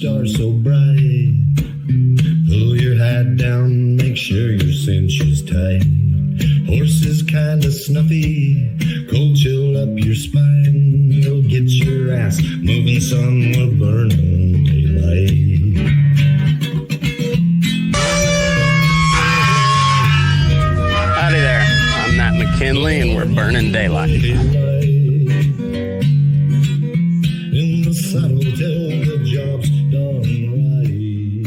star so bright. Pull your hat down, make sure your cinch is tight. Horses kinda snuffy, cold chill up your spine. You'll get your ass moving, son, we're burning daylight. Howdy there, I'm Matt McKinley and we're burning daylight. In the saddle till the job's done right.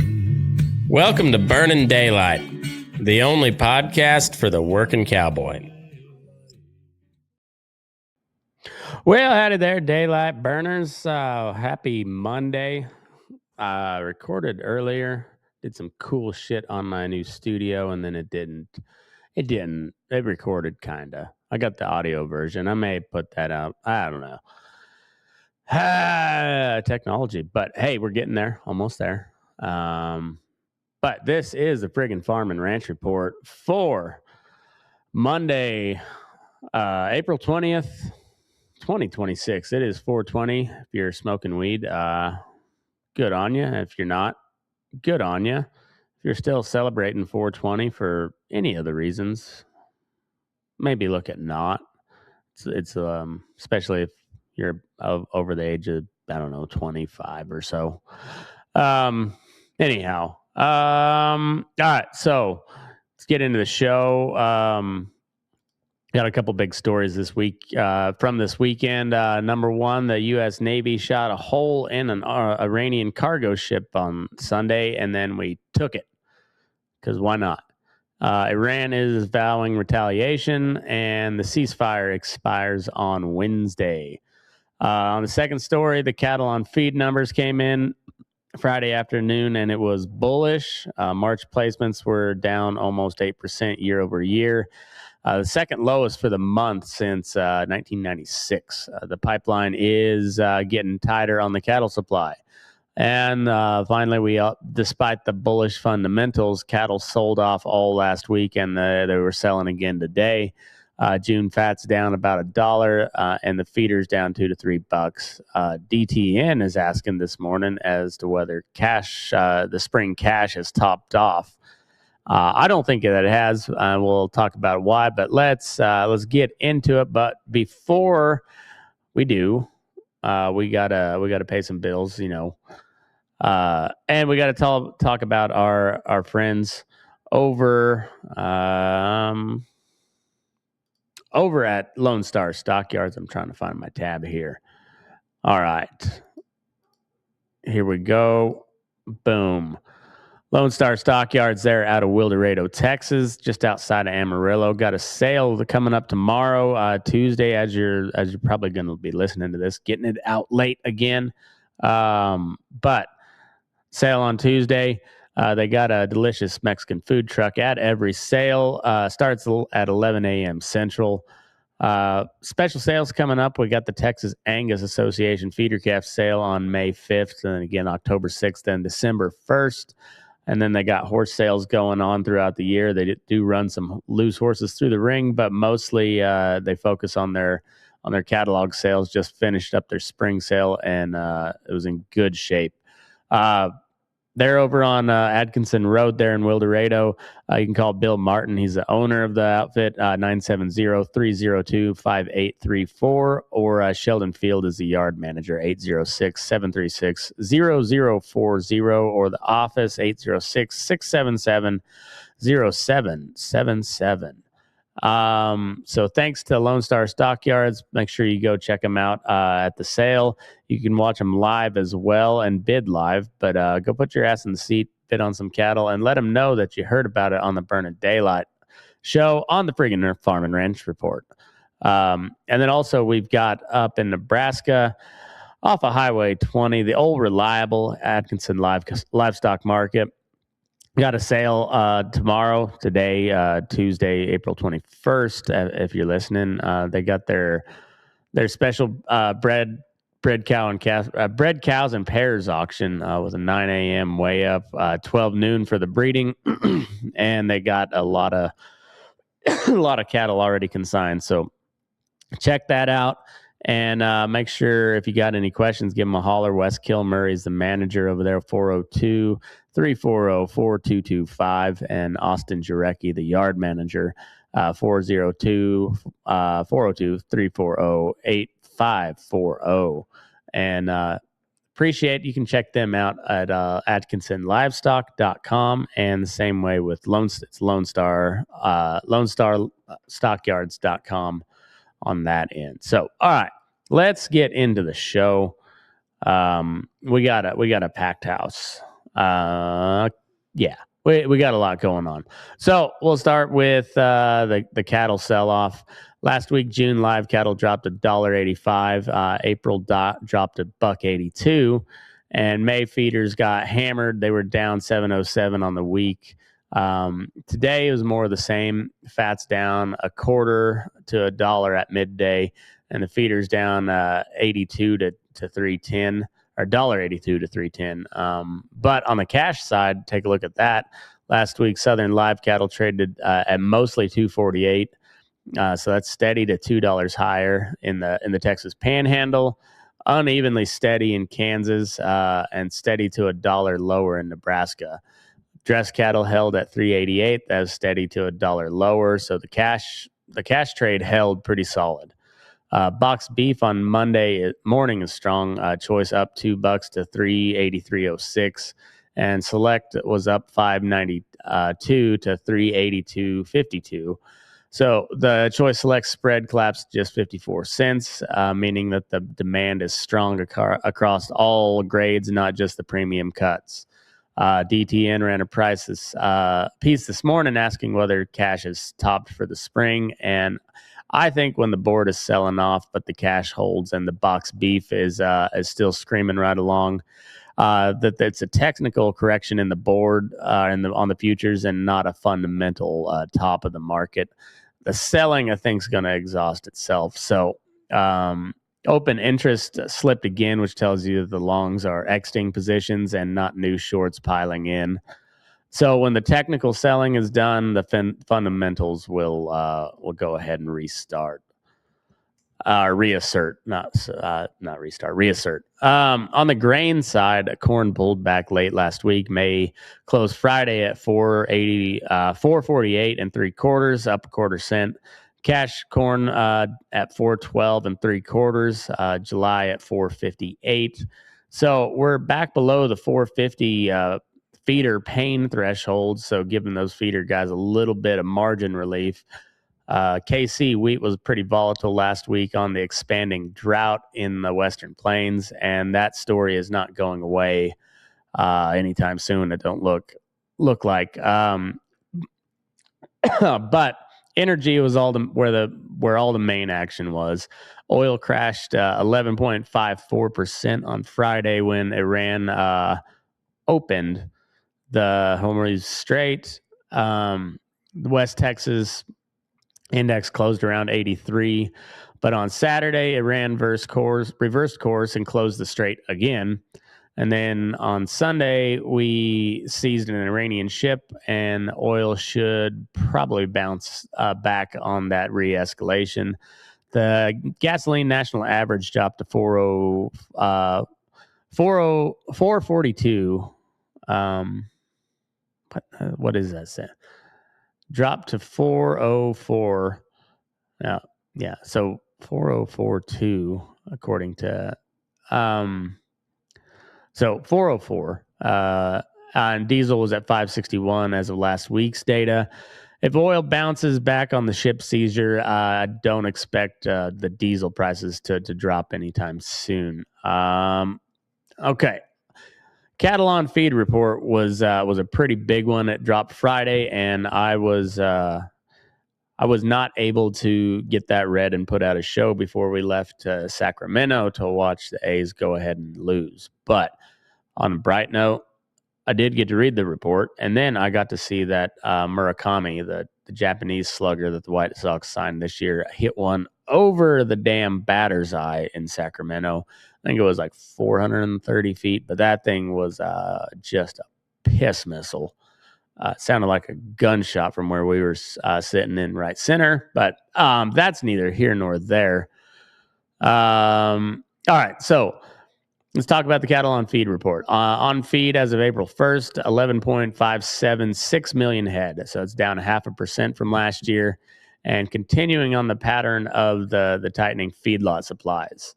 Welcome to Burning Daylight, the only podcast for the working cowboy. Well, howdy there, daylight burners. Happy Monday. Recorded earlier, did some cool shit on my new studio, and then it didn't. It recorded, kinda. I got the audio version. I may put that out. I don't know. Technology. But hey, we're getting there. Almost there. But this is the Friggin Farm and Ranch Report for Monday, April 20th, 2026. It is 4:20. If you're smoking weed, good on you. If you're not, good on you. If you're still celebrating 420 for any of the reasons, maybe look at not. It's especially if you're over the age of, I don't know, 25 or so. Anyhow, all right, so let's get into the show. Got a couple big stories this week from this weekend. Number one, the U.S. Navy shot a hole in an Iranian cargo ship on Sunday, and then we took it, because why not? Iran is vowing retaliation, and the ceasefire expires on Wednesday. On the second story, the cattle on feed numbers came in Friday afternoon, and it was bullish. March placements were down almost 8% year over year. The second lowest for the month since 1996. The pipeline is getting tighter on the cattle supply. And finally, despite the bullish fundamentals, cattle sold off all last week, and they were selling again today. June fat's down about $1, and the feeder's down $2 to $3. DTN is asking this morning as to whether the spring cash has topped off. I don't think that it has. We'll talk about why, but let's get into it. But before we do, we gotta pay some bills, you know, and we gotta talk about our friends over at Lone Star Stockyards. I'm trying to find my tab here. All right, here we go. Boom. Lone Star Stockyards there out of Wildorado, Texas, just outside of Amarillo. Got a sale coming up tomorrow, Tuesday, as you're probably going to be listening to this, getting it out late again. But sale on Tuesday. They got a delicious Mexican food truck at every sale. Starts at 11 a.m. Central. Special sales coming up. We got the Texas Angus Association feeder calf sale on May 5th, and again October 6th and December 1st. And then they got horse sales going on throughout the year. They do run some loose horses through the ring, but mostly they focus on their catalog sales. Just finished up their spring sale, and it was in good shape. They're over on Atkinson Road there in Wildorado. You can call Bill Martin. He's the owner of the outfit, 970-302-5834. Or Sheldon Field is the yard manager, 806-736-0040. Or the office, 806-677-0777. So thanks to Lone Star Stockyards. Make sure you go check them out at the sale. You can watch them live as well and bid live, but go put your ass in the seat, bid on some cattle, and let them know that you heard about it on the Burning Daylight show on the Friggin Farm and Ranch Report. And then also we've got up in Nebraska off of Highway 20, the old reliable Atkinson livestock market. Got a sale today, Tuesday, April 21st. If you're listening, they got their special bred cows and pairs auction with a 9 a.m. weigh up, 12 noon for the breeding, and they got a lot of cattle already consigned. So check that out. And make sure if you got any questions, give them a holler. Wes Kilmurray is the manager over there, 402-340-4225. And Austin Jarecki, the yard manager, 402-402-340-8540. And appreciate you can check them out at atkinsonlivestock.com, and the same way with Lone Star Stockyards.com on that end. So all right, let's get into the show. We got a packed house. Yeah, we got a lot going on. So we'll start with the cattle sell-off. Last week, June live cattle dropped $1.85. April dropped $1.82, and May feeders got hammered. They were down 707 on the week. Today it was more of the same. Fats down a quarter to $1 at midday, and the feeders down 82 to 310, or $1.82 to 310. But on the cash side, take a look at that. Last week, Southern live cattle traded at mostly 248. So that's steady to $2 higher in the Texas Panhandle, unevenly steady in Kansas, and steady to $1 lower in Nebraska. Dress cattle held at 388. That was steady to $1 lower. So the cash trade held pretty solid. Box beef on Monday morning is strong. Choice up $2 to 383.06, and select was up 592 to 382.52. So the choice select spread collapsed just 54 cents, meaning that the demand is strong across all grades, not just the premium cuts. DTN ran a piece this morning asking whether cash is topped for the spring, and I think when the board is selling off, but the cash holds and the box beef is still screaming right along, that it's a technical correction in the board on the futures and not a fundamental top of the market. The selling, I think, is going to exhaust itself. So open interest slipped again, which tells you that the longs are exiting positions and not new shorts piling in. So when the technical selling is done, the fundamentals will go ahead and reassert. Reassert. On the grain side, corn pulled back late last week. May closed Friday at 448 and 3/4, up a quarter cent. Cash corn at 412 and 3/4. July at 458. So we're back below the 450 feeder pain threshold. So giving those feeder guys a little bit of margin relief. KC wheat was pretty volatile last week on the expanding drought in the Western Plains, and that story is not going away anytime soon. It don't look like. But energy was where all the main action was. Oil crashed 11.54% on Friday when Iran opened the Hormuz Strait. West Texas index closed around 83, but on Saturday it ran reversed course and closed the strait again. And then on Sunday we seized an Iranian ship, and oil should probably bounce back on that re-escalation. The gasoline national average dropped to 442. What is that say? Dropped to 404. Yeah. So 4042 according to so 404. And diesel was at 561 as of last week's data. If oil bounces back on the ship seizure, I don't expect the diesel prices to drop anytime soon. Okay. Cattle on feed report was a pretty big one. It dropped Friday, and I was not able to get that read and put out a show before we left Sacramento to watch the A's go ahead and lose. But on a bright note, I did get to read the report, and then I got to see that Murakami, the Japanese slugger that the White Sox signed this year, hit one over the damn batter's eye in Sacramento. I think it was like 430 feet, but that thing was just a piss missile. Sounded like a gunshot from where we were sitting in right center, but that's neither here nor there. All right, so let's talk about the cattle on feed report. On feed as of April 1st, 11.576 million head. So it's down 0.5% from last year, and continuing on the pattern of the tightening feedlot supplies.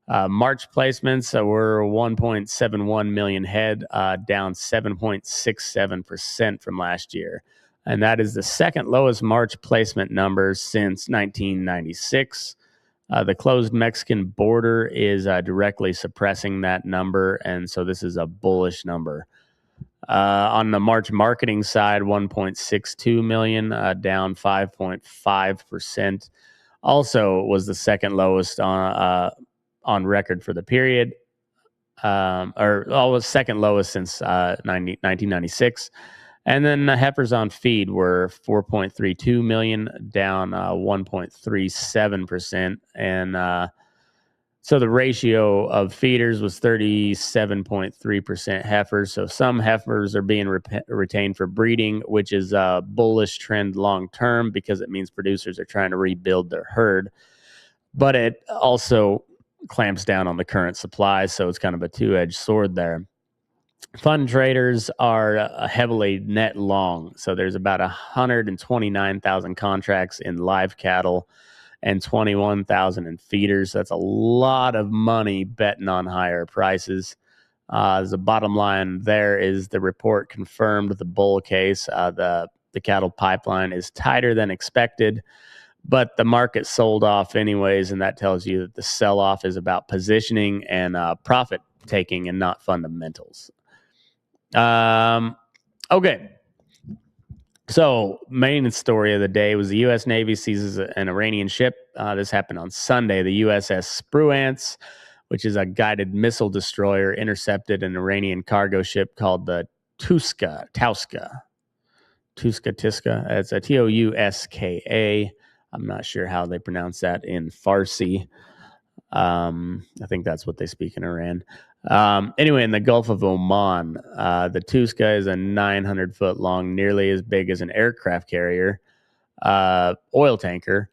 March placements were 1.71 million head, down 7.67% from last year. And that is the second lowest March placement number since 1996. The closed Mexican border is directly suppressing that number, and so this is a bullish number. On the March marketing side, 1.62 million, down 5.5%. Also was the second lowest on record for the period, was second lowest since 1996. And then the heifers on feed were 4.32 million, down 1.37%. And so the ratio of feeders was 37.3% heifers. So some heifers are being retained for breeding, which is a bullish trend long term because it means producers are trying to rebuild their herd. But it also clamps down on the current supply, so it's kind of a two-edged sword there. Fund traders are heavily net long, so there's about 129,000 contracts in live cattle and 21,000 in feeders. That's a lot of money betting on higher prices. The bottom line there is the report confirmed the bull case. The cattle pipeline is tighter than expected, but the market sold off anyways, and that tells you that the sell-off is about positioning and profit taking and not fundamentals. Okay. So, main story of the day was the U.S. Navy seizes an Iranian ship. This happened on Sunday. The USS Spruance, which is a guided missile destroyer, intercepted an Iranian cargo ship called the Tuska. It's a Touska. I'm not sure how they pronounce that in Farsi. I think that's what they speak in Iran. Anyway, in the Gulf of Oman, the Tuska is a 900-foot long, nearly as big as an aircraft carrier, oil tanker,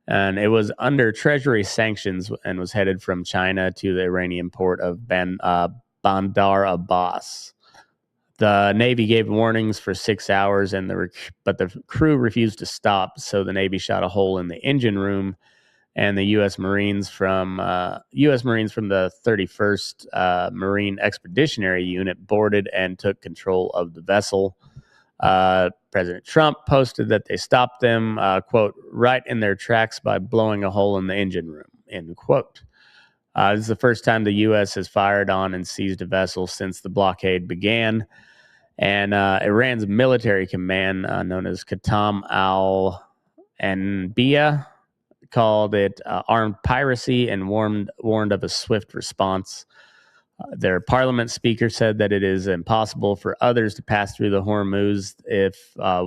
and it was under Treasury sanctions and was headed from China to the Iranian port of Bandar Abbas. The Navy gave warnings for 6 hours, but the crew refused to stop, so the Navy shot a hole in the engine room, and the U.S. Marines from the 31st Marine Expeditionary Unit boarded and took control of the vessel. President Trump posted that they stopped them, quote, right in their tracks by blowing a hole in the engine room, end quote. This is the first time the U.S. has fired on and seized a vessel since the blockade began. And Iran's military command, known as Qatam al-Anbiya, called it armed piracy and warned of a swift response. Their parliament speaker said that it is impossible for others to pass through the Hormuz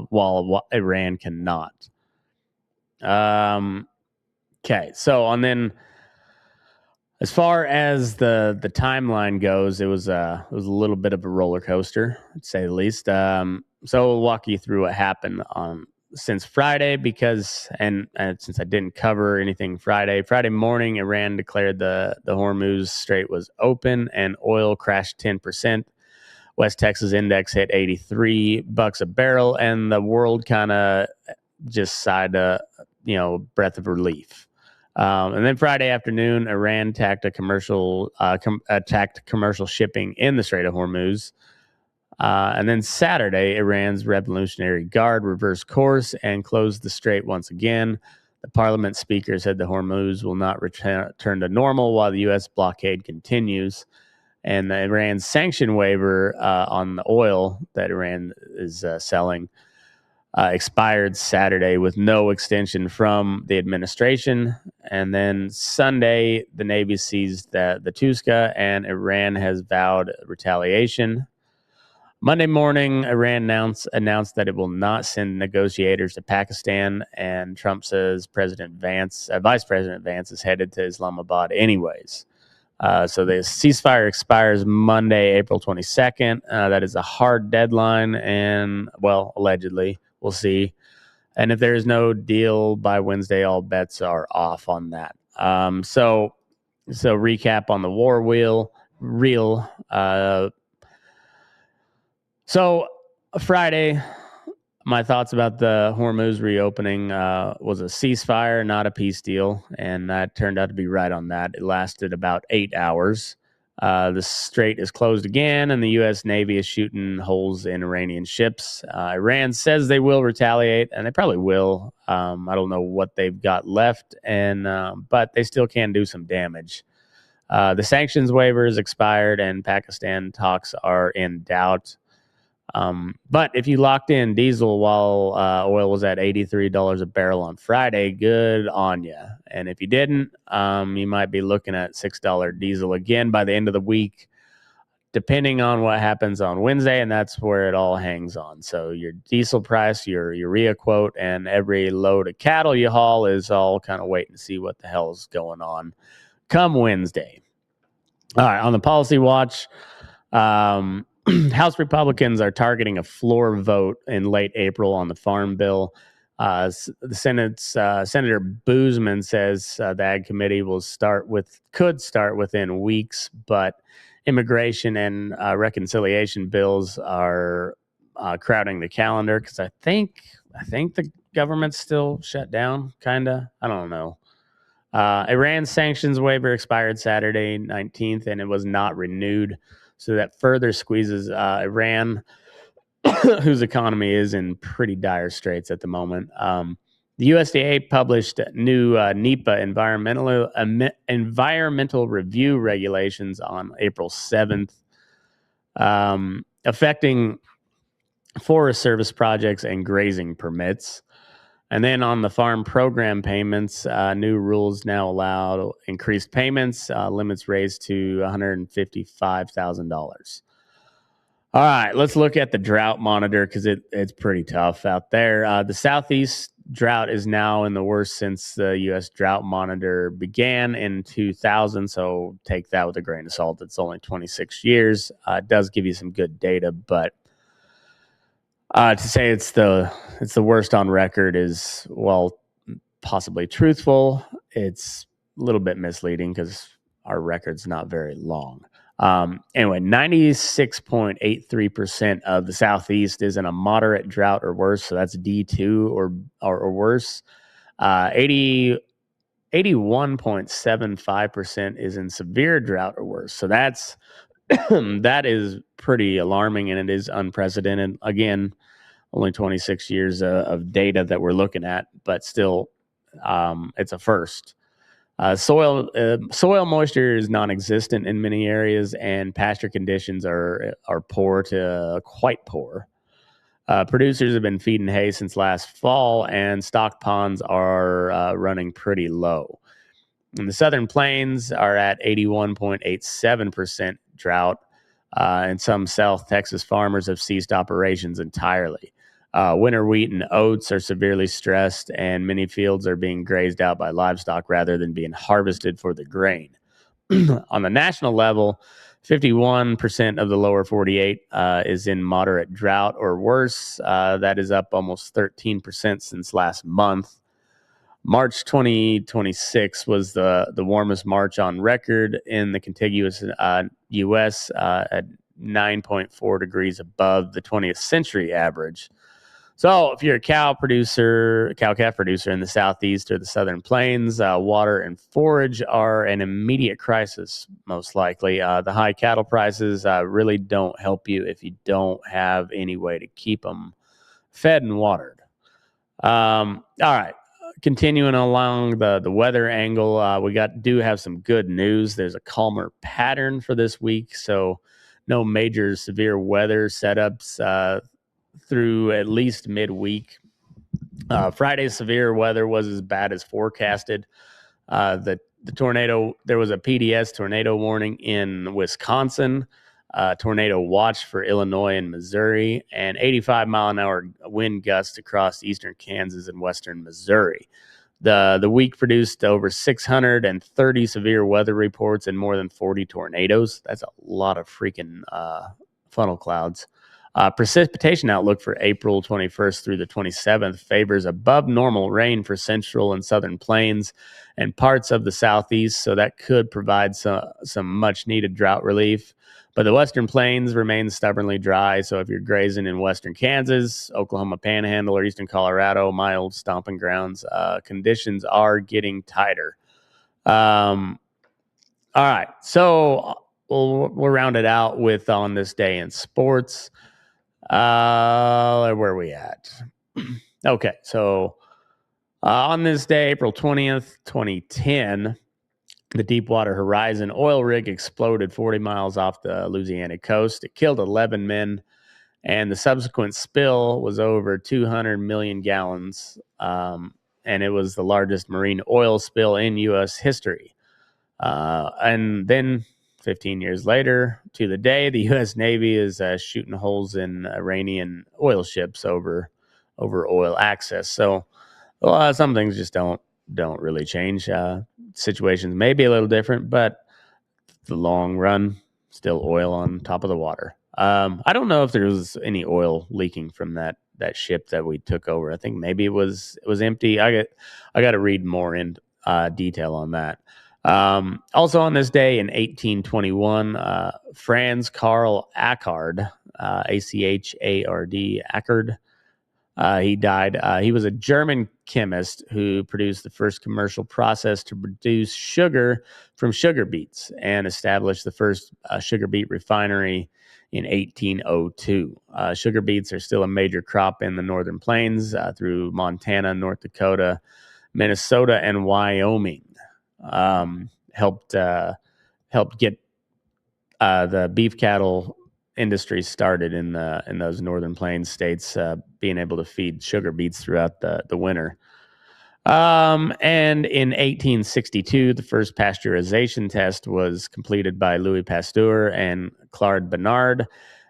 while Iran cannot. Okay, so and then as far as the timeline goes, it was a little bit of a roller coaster, to say the least. So we'll walk you through what happened since Friday, because since I didn't cover anything Friday morning, Iran declared the Hormuz Strait was open and oil crashed 10%. West Texas index hit $83 a barrel, and the world kind of just sighed a breath of relief. And then Friday afternoon, Iran attacked commercial shipping in the Strait of Hormuz. And then Saturday, Iran's Revolutionary Guard reversed course and closed the strait once again. The parliament speaker said the Hormuz will not return to normal while the U.S. blockade continues. And the Iran's sanction waiver on the oil that Iran is selling expired Saturday with no extension from the administration. And then Sunday, the Navy seized the Tuska, and Iran has vowed retaliation. Monday morning, Iran announced that it will not send negotiators to Pakistan, and Trump says Vice President Vance is headed to Islamabad anyways. So the ceasefire expires Monday, April 22nd. That is a hard deadline, and, well, allegedly. We'll see. And if there is no deal by Wednesday, all bets are off on that. So recap on the war reel. So Friday, my thoughts about the Hormuz reopening was a ceasefire, not a peace deal, and that turned out to be right on that. It lasted about 8 hours. The strait is closed again, and the U.S. Navy is shooting holes in Iranian ships. Iran says they will retaliate, and they probably will. I don't know what they've got left, but they still can do some damage. The sanctions waiver is expired, and Pakistan talks are in doubt. But if you locked in diesel while oil was at $83 a barrel on Friday, good on you. And if you didn't, you might be looking at $6 diesel again by the end of the week, depending on what happens on Wednesday, and that's where it all hangs on. So your diesel price, your urea quote, and every load of cattle you haul is all kind of waiting to see what the hell is going on come Wednesday. All right, on the policy watch, House Republicans are targeting a floor vote in late April on the farm bill. The Senate's Senator Boozman says the Ag Committee could start within weeks, but immigration and reconciliation bills are crowding the calendar because I think the government's still shut down. Kinda, I don't know. Iran's sanctions waiver expired Saturday 19th, and it was not renewed. So that further squeezes Iran, whose economy is in pretty dire straits at the moment. The USDA published new NEPA environmental review regulations on April 7th, affecting Forest Service projects and grazing permits. And then on the farm program payments, new rules now allow increased payments, limits raised to $155,000. All right, let's look at the drought monitor because it's pretty tough out there. The Southeast drought is now in the worst since the U.S. drought monitor began in 2000, so take that with a grain of salt. It's only 26 years. It does give you some good data, but to say it's the worst on record is, well, possibly truthful. It's a little bit misleading because our record's not very long. Anyway, 96.83% of the Southeast is in a moderate drought or worse. So that's D2 or worse. 81.75% is in severe drought or worse. So that's that is pretty alarming, and it is unprecedented. Again, only 26 years of data that we're looking at, but still, it's a first. Soil moisture is non-existent in many areas, and pasture conditions are poor to quite poor. Producers have been feeding hay since last fall, and stock ponds are running pretty low. And the Southern Plains are at 81.87% drought, and some South Texas farmers have ceased operations entirely. Winter wheat and oats are severely stressed, and many fields are being grazed out by livestock rather than being harvested for the grain. On the national level, 51% of the lower 48 is in moderate drought or worse. That is up almost 13% since last month. March 2026 was the warmest March on record in the contiguous U.S. At 9.4 degrees above the 20th century average. So if you're a cow-calf producer in the Southeast or the Southern Plains, water and forage are an immediate crisis, most likely. The high cattle prices really don't help you if you don't have any way to keep them fed and watered. All right. Continuing along the weather angle, we do have some good news. There's a calmer pattern for this week, so no major severe weather setups through at least midweek. Friday's severe weather was as bad as forecasted. The tornado, there was a PDS tornado warning in Wisconsin, tornado watch for Illinois and Missouri, and 85-mile-an-hour wind gusts across eastern Kansas and western Missouri. The week produced over 630 severe weather reports and more than 40 tornadoes. That's a lot of freaking funnel clouds. Precipitation outlook for April 21st through the 27th favors above normal rain for central and southern plains and parts of the southeast, so that could provide some much-needed drought relief. But the western plains remain stubbornly dry, so if you're grazing in western Kansas, Oklahoma Panhandle, or eastern Colorado, my old stomping grounds, conditions are getting tighter. All right, so we'll round it out with on this day in sports. Where are we at? Okay, so on this day, April 20th, 2010, the Deepwater Horizon oil rig exploded 40 miles off the Louisiana coast. It killed 11 men, and the subsequent spill was over 200 million gallons, and it was the largest marine oil spill in U.S. history. And then 15 years later, to the day, the U.S. Navy is shooting holes in Iranian oil ships over oil access. So some things just don't really change. Situations may be a little different, but the long run, still oil on top of the water. I don't know if there was any oil leaking from that ship that we took over. I think maybe it was empty. I got to read more in detail on that. Also on this day in 1821, Franz Karl Achard, Achard, Achard, he died. He was a German chemist who produced the first commercial process to produce sugar from sugar beets and established the first sugar beet refinery in 1802. Sugar beets are still a major crop in the northern plains through Montana, North Dakota, Minnesota, and Wyoming. Helped get the beef cattle industry started in those northern plains states, being able to feed sugar beets throughout the winter. And in 1862, the first pasteurization test was completed by Louis Pasteur and Claude Bernard,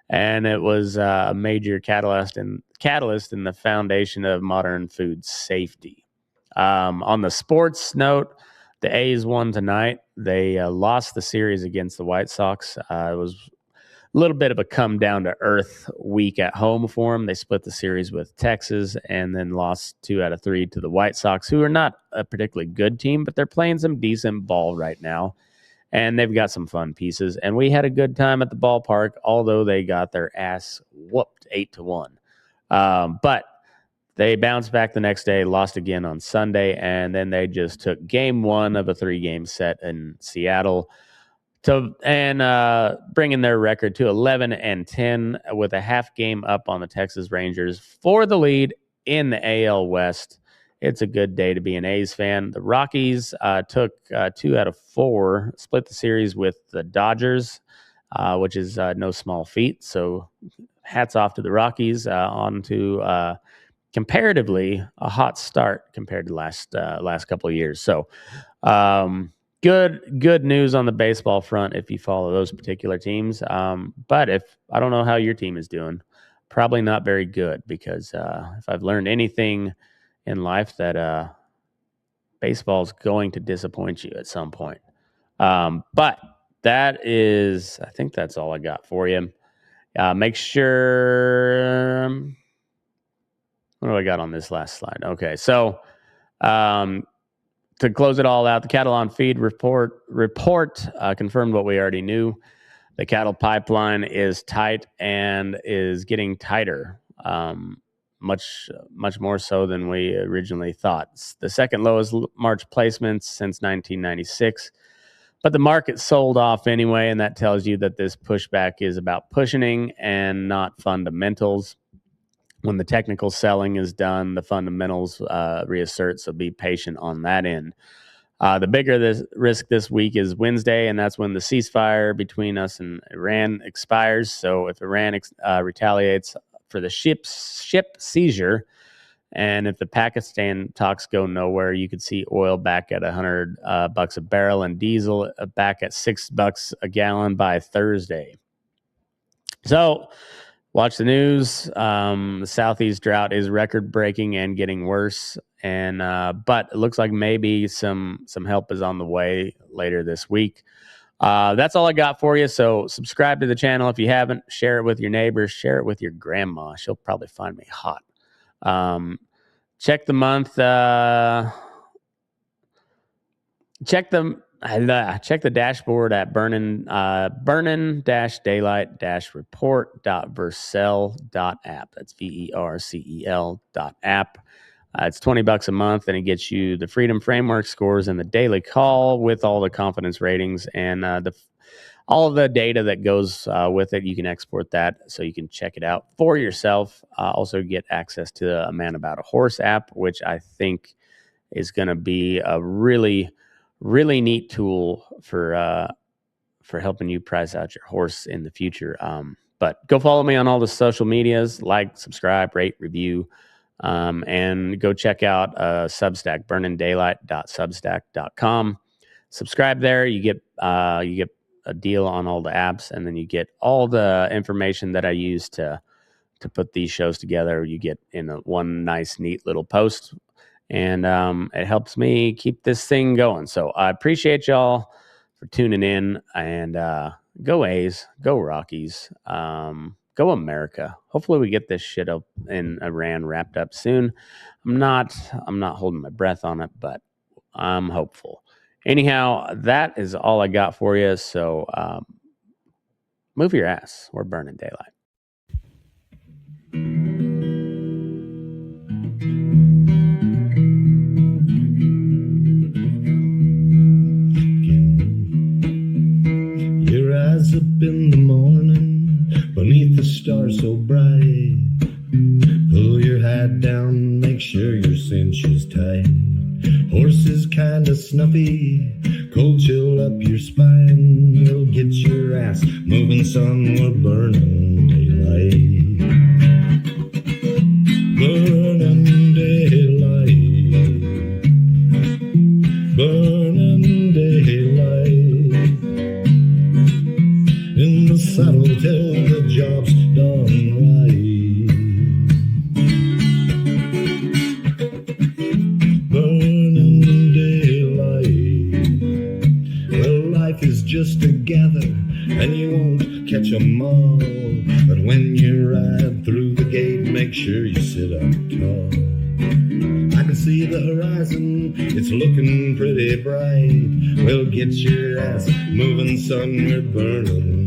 and it was a major catalyst in the foundation of modern food safety. On the sports note, the A's won tonight. They lost the series against the White Sox. It was a little bit of a come down to earth week at home for them. They split the series with Texas and then lost 2 out of 3 to the White Sox, who are not a particularly good team, but they're playing some decent ball right now. And they've got some fun pieces. And we had a good time at the ballpark, although they got their ass whooped 8-1. But they bounced back the next day, lost again on Sunday, and then they just took game 1 of a 3-game set in Seattle bringing their record to 11-10 with a half game up on the Texas Rangers for the lead in the AL West. It's a good day to be an A's fan. The Rockies took 2 out of 4, split the series with the Dodgers, which is no small feat. So hats off to the Rockies, on to comparatively a hot start compared to last couple of years. So good news on the baseball front if you follow those particular teams. But if I don't know how your team is doing, probably not very good, because if I've learned anything in life, that baseball is going to disappoint you at some point. But I think that's all I got for you. Make sure. What do I got on this last slide? Okay, so to close it all out, the cattle on feed report confirmed what we already knew. The cattle pipeline is tight and is getting tighter, much more so than we originally thought. It's the second lowest March placements since 1996. But the market sold off anyway, and that tells you that this pushback is about cushioning and not fundamentals. When the technical selling is done, the fundamentals reassert, so be patient on that end. The bigger risk this week is Wednesday, and that's when the ceasefire between us and Iran expires. So if Iran retaliates for the ship seizure, and if the Pakistan talks go nowhere, you could see oil back at $100 a barrel and diesel back at $6 a gallon by Thursday. So watch the news. The Southeast drought is record-breaking and getting worse, but it looks like maybe some help is on the way later this week. That's all I got for you. So subscribe to the channel if you haven't. Share it with your neighbors. Share it with your grandma. She'll probably find me hot. Check the month. Check the dashboard at burnin-daylight-report.vercel.app. That's VERCEL.app. It's $20 a month, and it gets you the Freedom Framework scores and the daily call with all the confidence ratings and all of the data that goes with it. You can export that so you can check it out for yourself. Also get access to the A Man About a Horse app, which I think is going to be a really, really neat tool for helping you price out your horse in the future. But go follow me on all the social medias, like, subscribe, rate, review, and go check out Substack, burninDaylight.substack.com. Subscribe there. You get a deal on all the apps, and then you get all the information that I use to put these shows together. You get in one nice, neat little post, and it helps me keep this thing going. So I appreciate y'all for tuning in, and go A's, go Rockies, go America. Hopefully we get this shit up in Iran wrapped up soon. I'm not holding my breath on it, but I'm hopeful. Anyhow, that is all I got for you. So move your ass. We're burning daylight. Your eyes up in the morning beneath the stars so bright. Pull your hat down, make sure your cinch is tight. Horse is kinda snuffy, cold chill up your spine. We'll get your ass moving, son, we're burning daylight. Burning daylight. Burning daylight. In the saddle till the job's done right. Just together, and you won't catch 'em all. But when you ride through the gate, make sure you sit up tall. I can see the horizon, it's looking pretty bright. Well, get your ass moving, son, we're burning